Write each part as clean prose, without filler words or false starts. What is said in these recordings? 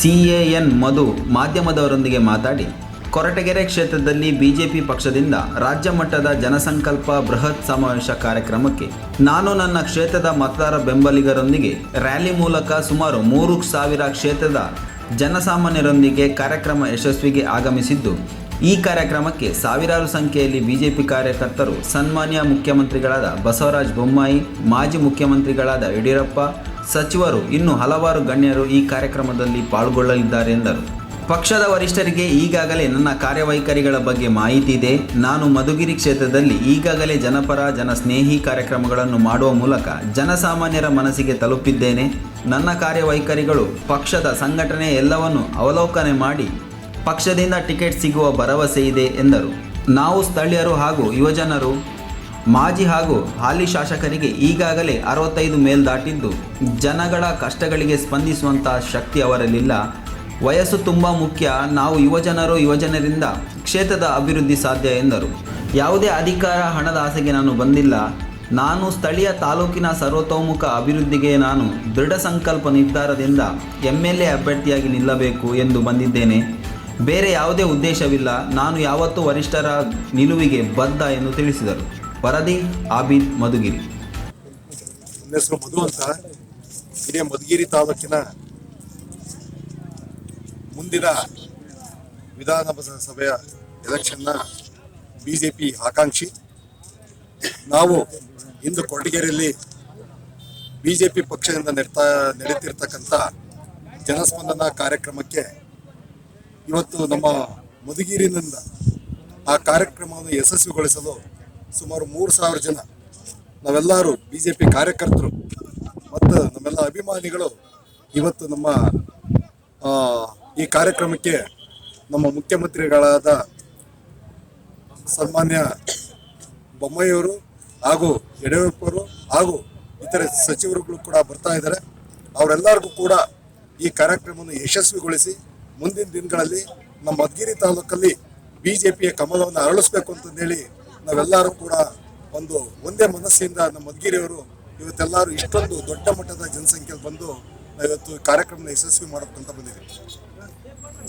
CAN ಮಧು ಮಾಧ್ಯಮದವರೊಂದಿಗೆ ಮಾತಾಡಿ, ಕೊರಟಗೆರೆ ಕ್ಷೇತ್ರದಲ್ಲಿ BJP ಪಕ್ಷದಿಂದ ರಾಜ್ಯ ಮಟ್ಟದ ಜನಸಂಕಲ್ಪ ಬೃಹತ್ ಸಮಾವೇಶ ಕಾರ್ಯಕ್ರಮಕ್ಕೆ ನಾನು ನನ್ನ ಕ್ಷೇತ್ರದ ಮತದಾರ ಬೆಂಬಲಿಗರೊಂದಿಗೆ ರ್ಯಾಲಿ ಮೂಲಕ ಸುಮಾರು 3,000 ಕ್ಷೇತ್ರದ ಜನಸಾಮಾನ್ಯರೊಂದಿಗೆ ಕಾರ್ಯಕ್ರಮ ಯಶಸ್ವಿಗೆ ಆಗಮಿಸಿದ್ದು, ಈ ಕಾರ್ಯಕ್ರಮಕ್ಕೆ ಸಾವಿರಾರು ಸಂಖ್ಯೆಯಲ್ಲಿ ಬಿಜೆಪಿ ಕಾರ್ಯಕರ್ತರು, ಸನ್ಮಾನ್ಯ ಮುಖ್ಯಮಂತ್ರಿಗಳಾದ ಬಸವರಾಜ ಬೊಮ್ಮಾಯಿ, ಮಾಜಿ ಮುಖ್ಯಮಂತ್ರಿಗಳಾದ ಯಡಿಯೂರಪ್ಪ, ಸಚಿವರು ಇನ್ನು ಹಲವಾರು ಗಣ್ಯರು ಈ ಕಾರ್ಯಕ್ರಮದಲ್ಲಿ ಪಾಲ್ಗೊಳ್ಳಲಿದ್ದಾರೆ ಎಂದರು. ಪಕ್ಷದ ವರಿಷ್ಠರಿಗೆ ಈಗಾಗಲೇ ನನ್ನ ಕಾರ್ಯವೈಖರಿಗಳ ಬಗ್ಗೆ ಮಾಹಿತಿ ಇದೆ. ನಾನು ಮಧುಗಿರಿ ಕ್ಷೇತ್ರದಲ್ಲಿ ಈಗಾಗಲೇ ಜನಪರ ಜನಸ್ನೇಹಿ ಕಾರ್ಯಕ್ರಮಗಳನ್ನು ಮಾಡುವ ಮೂಲಕ ಜನಸಾಮಾನ್ಯರ ಮನಸ್ಸಿಗೆ ತಲುಪಿದ್ದೇನೆ. ನನ್ನ ಕಾರ್ಯವೈಖರಿಗಳು, ಪಕ್ಷದ ಸಂಘಟನೆ ಎಲ್ಲವನ್ನು ಅವಲೋಕನೆ ಮಾಡಿ ಪಕ್ಷದಿಂದ ಟಿಕೆಟ್ ಸಿಗುವ ಭರವಸೆ ಇದೆ ಎಂದರು. ನಾವು ಸ್ಥಳೀಯರು ಹಾಗೂ ಯುವಜನರು, ಮಾಜಿ ಹಾಗೂ ಹಾಲಿ ಶಾಸಕರಿಗೆ ಈಗಾಗಲೇ 65 ಮೇಲ್ದಾಟಿದ್ದು, ಜನಗಳ ಕಷ್ಟಗಳಿಗೆ ಸ್ಪಂದಿಸುವಂಥ ಶಕ್ತಿ ಅವರಲ್ಲಿಲ್ಲ. ವಯಸ್ಸು ತುಂಬ ಮುಖ್ಯ. ನಾವು ಯುವಜನರಿಂದ ಕ್ಷೇತ್ರದ ಅಭಿವೃದ್ಧಿ ಸಾಧ್ಯ ಎಂದರು. ಯಾವುದೇ ಅಧಿಕಾರ, ಹಣದ ಆಸೆಗೆ ನಾನು ಬಂದಿಲ್ಲ. ನಾನು ಸ್ಥಳೀಯ ತಾಲೂಕಿನ ಸರ್ವತೋಮುಖ ಅಭಿವೃದ್ಧಿಗೆ ನಾನು ದೃಢ ಸಂಕಲ್ಪ ನಿರ್ಧಾರದಿಂದ MLA ಅಭ್ಯರ್ಥಿಯಾಗಿ ನಿಲ್ಲಬೇಕು ಎಂದು ಬಂದಿದ್ದೇನೆ. ಬೇರೆ ಯಾವುದೇ ಉದ್ದೇಶವಿಲ್ಲ. ನಾನು ಯಾವತ್ತೂ ವರಿಷ್ಠರ ನಿಲುವಿಗೆ ಬದ್ಧ ಎಂದು ತಿಳಿಸಿದರು. ವರದಿ ಆಬಿದ್, ಮಧುಗಿರಿ. ನನ್ನ ಹೆಸರು ಮಧು ಅಂತ. ಇದೇ ಮಧುಗಿರಿ ತಾಲೂಕಿನ ಮುಂದಿನ ವಿಧಾನಸಭೆಯ ಎಲೆಕ್ಷನ್ನ ಬಿಜೆಪಿ ಆಕಾಂಕ್ಷಿ. ನಾವು ಇಂದು ಕೊರಟಗೆರೆಯಲ್ಲಿ ಬಿಜೆಪಿ ಪಕ್ಷದಿಂದ ನಡೀತಿರ್ತಕ್ಕಂಥ ಜನಸ್ಪಂದನ ಕಾರ್ಯಕ್ರಮಕ್ಕೆ ಇವತ್ತು ನಮ್ಮ ಮಧುಗಿರಿನಿಂದ ಆ ಕಾರ್ಯಕ್ರಮವನ್ನು ಯಶಸ್ವಿಗೊಳಿಸಲು ಸುಮಾರು 3,000 ಜನ ನಾವೆಲ್ಲರೂ ಬಿಜೆಪಿ ಕಾರ್ಯಕರ್ತರು ಮತ್ತು ನಮ್ಮೆಲ್ಲ ಅಭಿಮಾನಿಗಳು ಇವತ್ತು ನಮ್ಮ ಈ ಕಾರ್ಯಕ್ರಮಕ್ಕೆ ನಮ್ಮ ಮುಖ್ಯಮಂತ್ರಿಗಳಾದ ಸನ್ಮಾನ್ಯ ಬೊಮ್ಮಾಯಿಯವರು ಹಾಗೂ ಯಡಿಯೂರಪ್ಪರು ಹಾಗೂ ಇತರೆ ಸಚಿವರುಗಳು ಕೂಡ ಬರ್ತಾ ಇದ್ದಾರೆ. ಅವರೆಲ್ಲರಿಗೂ ಕೂಡ ಈ ಕಾರ್ಯಕ್ರಮವನ್ನು ಯಶಸ್ವಿಗೊಳಿಸಿ ಮುಂದಿನ ದಿನಗಳಲ್ಲಿ ನಮ್ಮ ಮಧುಗಿರಿ ತಾಲೂಕಲ್ಲಿ ಬಿಜೆಪಿಯ ಕಮಲವನ್ನು ಅರಳಿಸ್ಬೇಕು ಅಂತಂದೇಳಿ ನಾವೆಲ್ಲರೂ ಕೂಡ ಒಂದೇ ಮನಸ್ಸಿಂದ ನಮ್ಮ ಮಧುಗಿರಿಯವರು ಇವತ್ತೆಲ್ಲರೂ ಇಷ್ಟೊಂದು ದೊಡ್ಡ ಮಟ್ಟದ ಜನಸಂಖ್ಯೆಯಲ್ಲಿ ಬಂದು ಇವತ್ತು ಕಾರ್ಯಕ್ರಮ ಯಶಸ್ವಿ ಮಾಡಬೇಕಂತ ಬಂದಿದ್ದೀವಿ.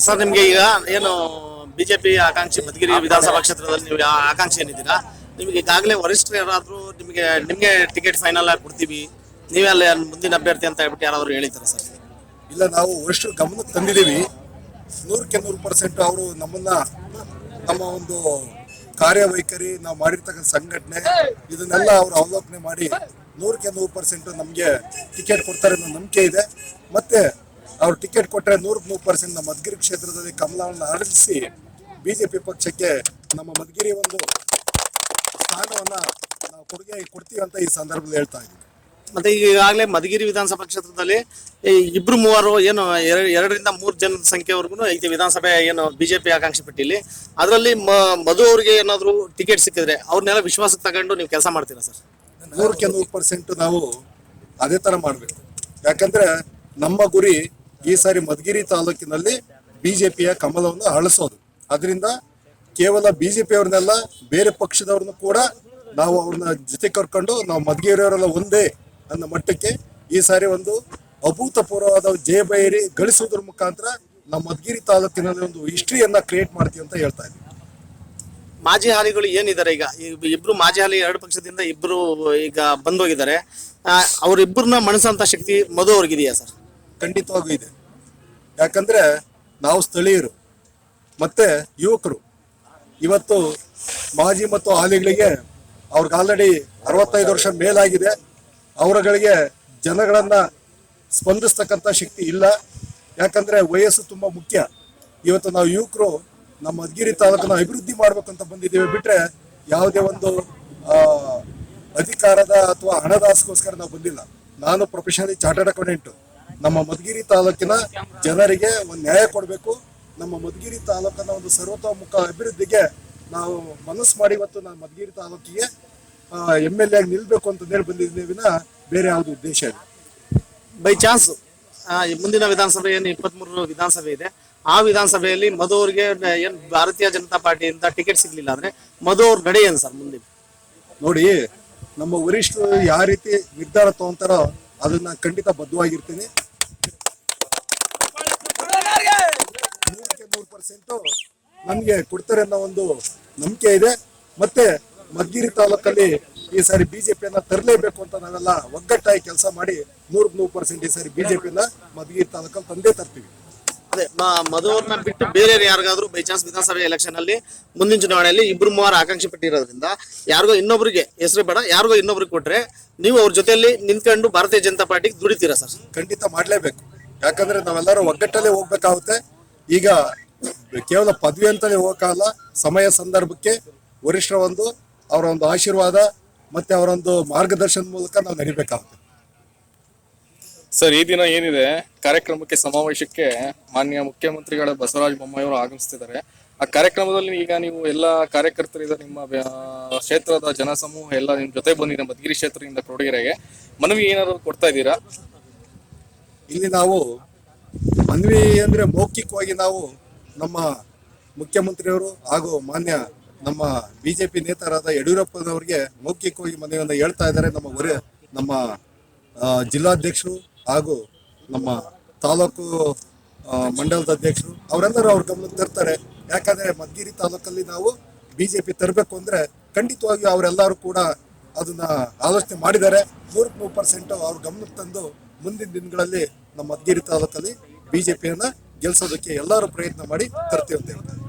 ಸರ್, ನಿಮಗೆ ಈಗ ಏನು ಬಿಜೆಪಿ ಆಕಾಂಕ್ಷಿ ಮಧುಗಿರಿ ವಿಧಾನಸಭಾ ಕ್ಷೇತ್ರದಲ್ಲಿ ನೀವು ಆಕಾಂಕ್ಷಿ ಏನಿದ್ದೀರಾ, ನಿಮಗೆ ಈಗಾಗಲೇ ವರಿಷ್ಠರು ಯಾರಾದರೂ ನಿಮಗೆ ಟಿಕೆಟ್ ಫೈನಲ್ ಆಗಿ ಕೊಡ್ತೀವಿ, ನೀವೇ ಅಲ್ಲಿ ಮುಂದಿನ ಅಭ್ಯರ್ಥಿ ಅಂತ ಹೇಳ್ಬಿಟ್ಟು ಯಾರಾದರೂ ಹೇಳಿದ್ದಾರೆ ಸರ್? ಇಲ್ಲ, ನಾವು ವರಿಷ್ಠರು ಗಮನಕ್ಕೆ ತಂದಿದ್ದೀವಿ. 100% ಅವರು ನಮ್ಮ ಒಂದು ಕಾರ್ಯವೈಖರಿ, ನಾವು ಮಾಡಿರ್ತಕ್ಕಂಥ ಸಂಘಟನೆ, ಇದನ್ನೆಲ್ಲ ಅವರು ಅವಲೋಕನೆ ಮಾಡಿ 100% ನಮಗೆ ಟಿಕೆಟ್ ಕೊಡ್ತಾರೆ ಅನ್ನೋ ನಂಬಿಕೆ ಇದೆ. ಮತ್ತೆ ಅವ್ರು ಟಿಕೆಟ್ ಕೊಟ್ಟರೆ 100% ನಮ್ಮ ಮಧುಗಿರಿ ಕ್ಷೇತ್ರದಲ್ಲಿ ಕಮಲವನ್ನು ಅರಳಿಸಿ ಬಿಜೆಪಿ ಪಕ್ಷಕ್ಕೆ ನಮ್ಮ ಮಧುಗಿರಿ ಒಂದು ಸ್ಥಾನವನ್ನ ನಾವು ಕೊಡುಗೆ ಕೊಡ್ತೀವಿ ಅಂತ ಈ ಸಂದರ್ಭದಲ್ಲಿ ಹೇಳ್ತಾ ಇದ್ದೀವಿ. ಮತ್ತೆ ಈಗಾಗಲೇ ಮಧುಗಿರಿ ವಿಧಾನಸಭಾ ಕ್ಷೇತ್ರದಲ್ಲಿ 2-3 ಏನು 2-3 ಜನದ ಸಂಖ್ಯೆವರೆಗೂ ಐತಿ ವಿಧಾನಸಭೆ ಏನು ಬಿಜೆಪಿ ಆಕಾಂಕ್ಷಿ ಪಟ್ಟಿಯಲ್ಲಿ. ಅದರಲ್ಲಿ ಮಧು ಅವರಿಗೆ ಏನಾದ್ರು ಟಿಕೆಟ್ ಸಿಕ್ಕಿದ್ರೆ ಅವ್ರನ್ನೆಲ್ಲ ವಿಶ್ವಾಸಕ್ಕೆ ತಗೊಂಡು ನೀವು ಕೆಲಸ ಮಾಡ್ತೀರಾ ಸರ್? 100% ನಾವು ಅದೇ ತರ ಮಾಡ್ಬೇಕು. ಯಾಕಂದ್ರೆ ನಮ್ಮ ಗುರಿ ಈ ಸಾರಿ ಮಧುಗಿರಿ ತಾಲೂಕಿನಲ್ಲಿ ಬಿಜೆಪಿಯ ಕಮಲವನ್ನು ಅರಳಿಸೋದು. ಅದರಿಂದ ಕೇವಲ ಬಿಜೆಪಿ ಅವ್ರನ್ನೆಲ್ಲ, ಬೇರೆ ಪಕ್ಷದವ್ರನ್ನು ಕೂಡ ನಾವು ಅವ್ರನ್ನ ಜೊತೆ ಕರ್ಕೊಂಡು ನಾವು ಮಧುಗಿರಿಯವರೆಲ್ಲ ಒಂದೇ ಅನ್ನೋ ಮಟ್ಟಕ್ಕೆ ಈ ಸಾರಿ ಒಂದು ಅಭೂತಪೂರ್ವವಾದ ಜಯಭೈರಿ ಗಳಿಸುವುದರ ಮುಖಾಂತರ ನಮ್ಮ ಮಧುಗಿರಿ ತಾಲೂಕಿನಲ್ಲಿ ಒಂದು ಹಿಸ್ಟ್ರಿಯನ್ನ ಕ್ರಿಯೇಟ್ ಮಾಡ್ತೀವಿ ಅಂತ ಹೇಳ್ತಾ ಇದ್ದೀವಿ. ಮಾಜಿ ಹಾಲಿಗಳು ಏನಿದ್ದಾರೆ, ಈಗ ಇಬ್ರು ಮಾಜಿ ಹಾಲಿ 2 ಪಕ್ಷದಿಂದ ಇಬ್ರು ಈಗ ಬಂದೋಗಿದ್ದಾರೆ. ಅವ್ರಿಬ್ಬರನ್ನ ಮಣಿಸೋಂಥ ಶಕ್ತಿ ಮಧು ಅವ್ರಿಗಿದೆಯಾ ಸರ್? ಖಂಡಿತವಾಗೂ ಇದೆ. ಯಾಕಂದ್ರೆ ನಾವು ಸ್ಥಳೀಯರು ಮತ್ತೆ ಯುವಕರು. ಇವತ್ತು ಮಾಜಿ ಮತ್ತು ಹಾಲಿಗಳಿಗೆ ಅವ್ರಿಗೆ ಆಲ್ರೆಡಿ 65 ವರ್ಷ ಮೇಲಾಗಿದೆ. ಅವರುಗಳಿಗೆ ಜನಗಳನ್ನ ಸ್ಪಂದಿಸ್ತಕ್ಕಂಥ ಶಕ್ತಿ ಇಲ್ಲ. ಯಾಕಂದ್ರೆ ವಯಸ್ಸು ತುಂಬಾ ಮುಖ್ಯ. ಇವತ್ತು ನಾವು ಯುವಕರು ನಮ್ಮ ಮಧುಗಿರಿ ತಾಲೂಕನ್ನ ಅಭಿವೃದ್ಧಿ ಮಾಡ್ಬೇಕಂತ ಬಂದಿದ್ದೇವೆ ಬಿಟ್ರೆ ಯಾವುದೇ ಒಂದು ಅಧಿಕಾರದ ಅಥವಾ ಹಣದ ಆಸೆಗೋಸ್ಕರ ನಾವು ಬಂದಿಲ್ಲ. ನಾನು ಪ್ರೊಫೆಷನಲಿ ಚಾರ್ಟರ್ಡ್ ಅಕೌಂಟೆಂಟ್. ನಮ್ಮ ಮಧುಗಿರಿ ತಾಲೂಕಿನ ಜನರಿಗೆ ಒಂದು ನ್ಯಾಯ ಕೊಡಬೇಕು. ನಮ್ಮ ಮಧುಗಿರಿ ತಾಲೂಕಿನ ಒಂದು ಸರ್ವತೋಮುಖ ಅಭಿವೃದ್ಧಿಗೆ ನಾವು ಮನಸ್ಸು ಮಾಡಿ ಇವತ್ತು ನಾನು ಮಧುಗಿರಿ ತಾಲೂಕಿಗೆ MLA ಆಗಿ ನಿಲ್ಬೇಕು ಅಂತ ಹೇಳಿ ಬಂದಿದ್ದೇವೆ ವಿನ ಬೇರೆ ಯಾವುದು ಉದ್ದೇಶ ಇಲ್ಲ. ಬೈ ಚಾನ್ಸ್ ಮುಂದಿನ ವಿಧಾನಸಭೆ ಏನು 23 ವಿಧಾನಸಭೆ ಇದೆ, ಆ ವಿಧಾನಸಭೆಯಲ್ಲಿ ಮಧು ಅವರಿಗೆ ಏನು ಭಾರತೀಯ ಜನತಾ ಪಾರ್ಟಿಯಿಂದ ಟಿಕೆಟ್ ಸಿಗ್ಲಿಲ್ಲ ಅಂದ್ರೆ ಮಧು ಅವ್ರ ನಡೆ ಏನು ಸರ್ ಮುಂದೆ? ನೋಡಿ, ನಮ್ಮ ವರಿಷ್ಠರು ಯಾವ ರೀತಿ ನಿರ್ಧಾರ ತಗೊಂತಾರೋ ಅದನ್ನ ಖಂಡಿತ ಬದ್ಧವಾಗಿರ್ತೀನಿ. 100% ನಮ್ಗೆ ಕೊಡ್ತಾರೆ ಅನ್ನೋ ಒಂದು ನಂಬಿಕೆ ಇದೆ. ಮತ್ತೆ ಮಧುಗಿರಿ ತಾಲೂಕಲ್ಲಿ ಈ ಸಾರಿ ಬಿಜೆಪಿಯನ್ನ ತರಲೇಬೇಕು ಅಂತ ನಾವೆಲ್ಲ ಒಗ್ಗಟ್ಟಾಗಿ ಕೆಲಸ ಮಾಡಿ 100% ಈ ಸಾರಿ ಬಿಜೆಪಿಯನ್ನ ಮಧುಗಿರಿ ತಾಲೂಕಲ್ಲಿ ತಂದೇ ತರ್ತೀವಿ. ಅದೇ ಮಧು ಅವ್ರನ್ನ ಬಿಟ್ಟು ಬೇರೆ ಯಾರಿಗಾದ್ರೂ ಬೈ ಚಾನ್ಸ್ ವಿಧಾನಸಭೆ ಎಲೆಕ್ಷನ್ ಅಲ್ಲಿ ಮುಂದಿನ ಚುನಾವಣೆಯಲ್ಲಿ 2-3 ಆಕಾಂಕ್ಷಿ ಪಟ್ಟಿರೋದ್ರಿಂದ ಯಾರಿಗೋ ಇನ್ನೊಬ್ರಿಗೆ ಹೆಸರು ಬೇಡ, ಯಾರಿಗೋ ಇನ್ನೊಬ್ರಿಗೆ ಕೊಟ್ರೆ ನೀವು ಅವ್ರ ಜೊತೆಯಲ್ಲಿ ನಿಂತ್ಕೊಂಡು ಭಾರತೀಯ ಜನತಾ ಪಾರ್ಟಿಗೆ ದುಡಿತೀರಾ ಸರ್? ಖಂಡಿತ ಮಾಡ್ಲೇಬೇಕು. ಯಾಕಂದ್ರೆ ನಾವೆಲ್ಲರೂ ಒಗ್ಗಟ್ಟಲ್ಲೇ ಹೋಗ್ಬೇಕಾಗುತ್ತೆ. ಈಗ ಕೇವಲ ಪದವಿ ಅಂತಲೇ ಹೋಗಲ್ಲ, ಸಮಯ ಸಂದರ್ಭಕ್ಕೆ ವರಿಷ್ಠರ ಅವರ ಒಂದು ಆಶೀರ್ವಾದ ಮತ್ತೆ ಅವರೊಂದು ಮಾರ್ಗದರ್ಶನದ ಮೂಲಕ ನಾವು ನಡಿಬೇಕಾಗುತ್ತೆ. ಸರ್, ಈ ದಿನ ಏನಿದೆ ಕಾರ್ಯಕ್ರಮಕ್ಕೆ ಸಮಾವೇಶಕ್ಕೆ ಮಾನ್ಯ ಮುಖ್ಯಮಂತ್ರಿಗಳ ಬಸವರಾಜ ಬೊಮ್ಮಾಯಿ ಅವರು ಆಗಮಿಸ್ತಿದ್ದಾರೆ. ಆ ಕಾರ್ಯಕ್ರಮದಲ್ಲಿ ಈಗ ನೀವು ಎಲ್ಲ ಕಾರ್ಯಕರ್ತರಿದ ನಿಮ್ಮ ಕ್ಷೇತ್ರದ ಜನಸಮೂಹ ಎಲ್ಲ ನಿಮ್ ಜೊತೆ ಬಂದಿದೆ ಮಧುಗಿರಿ ಕ್ಷೇತ್ರದಿಂದ ಕೊರಟಗೆರೆಗೆ. ಮನವಿ ಏನಾದ್ರು ಕೊಡ್ತಾ ಇದ್ದೀರಾ? ಇಲ್ಲಿ ನಾವು ಮನವಿ ಅಂದ್ರೆ ಮೌಖಿಕವಾಗಿ ನಾವು ನಮ್ಮ ಮುಖ್ಯಮಂತ್ರಿಯವರು ಹಾಗೂ ಮಾನ್ಯ ನಮ್ಮ ಬಿಜೆಪಿ ನೇತಾರಾದ ಯಡಿಯೂರಪ್ಪನವರಿಗೆ ಮೌಖಿಕವಾಗಿ ಮನವಿಯನ್ನು ಹೇಳ್ತಾ ಇದ್ದಾರೆ. ನಮ್ಮ ಜಿಲ್ಲಾಧ್ಯಕ್ಷರು ಹಾಗೂ ನಮ್ಮ ತಾಲೂಕು ಮಂಡಲದ ಅಧ್ಯಕ್ಷರು ಅವರೆಲ್ಲರೂ ಅವ್ರ ಗಮನಕ್ಕೆ ತರ್ತಾರೆ. ಯಾಕಂದ್ರೆ ಮಧುಗಿರಿ ತಾಲೂಕಲ್ಲಿ ನಾವು ಬಿಜೆಪಿ ತರಬೇಕು ಅಂದ್ರೆ ಖಂಡಿತವಾಗಿಯೂ ಅವರೆಲ್ಲರೂ ಕೂಡ ಅದನ್ನ ಆಲೋಚನೆ ಮಾಡಿದ್ದಾರೆ. 100% ಅವ್ರ ಗಮನಕ್ಕೆ ತಂದು ಮುಂದಿನ ದಿನಗಳಲ್ಲಿ ನಮ್ಮ ಮಧುಗಿರಿ ತಾಲೂಕಲ್ಲಿ ಬಿಜೆಪಿಯನ್ನ ಗೆಲ್ಸೋದಕ್ಕೆ ಎಲ್ಲರೂ ಪ್ರಯತ್ನ ಮಾಡಿ ತರ್ತೀವಿ ಅಂತ ಹೇಳ್ತಾರೆ.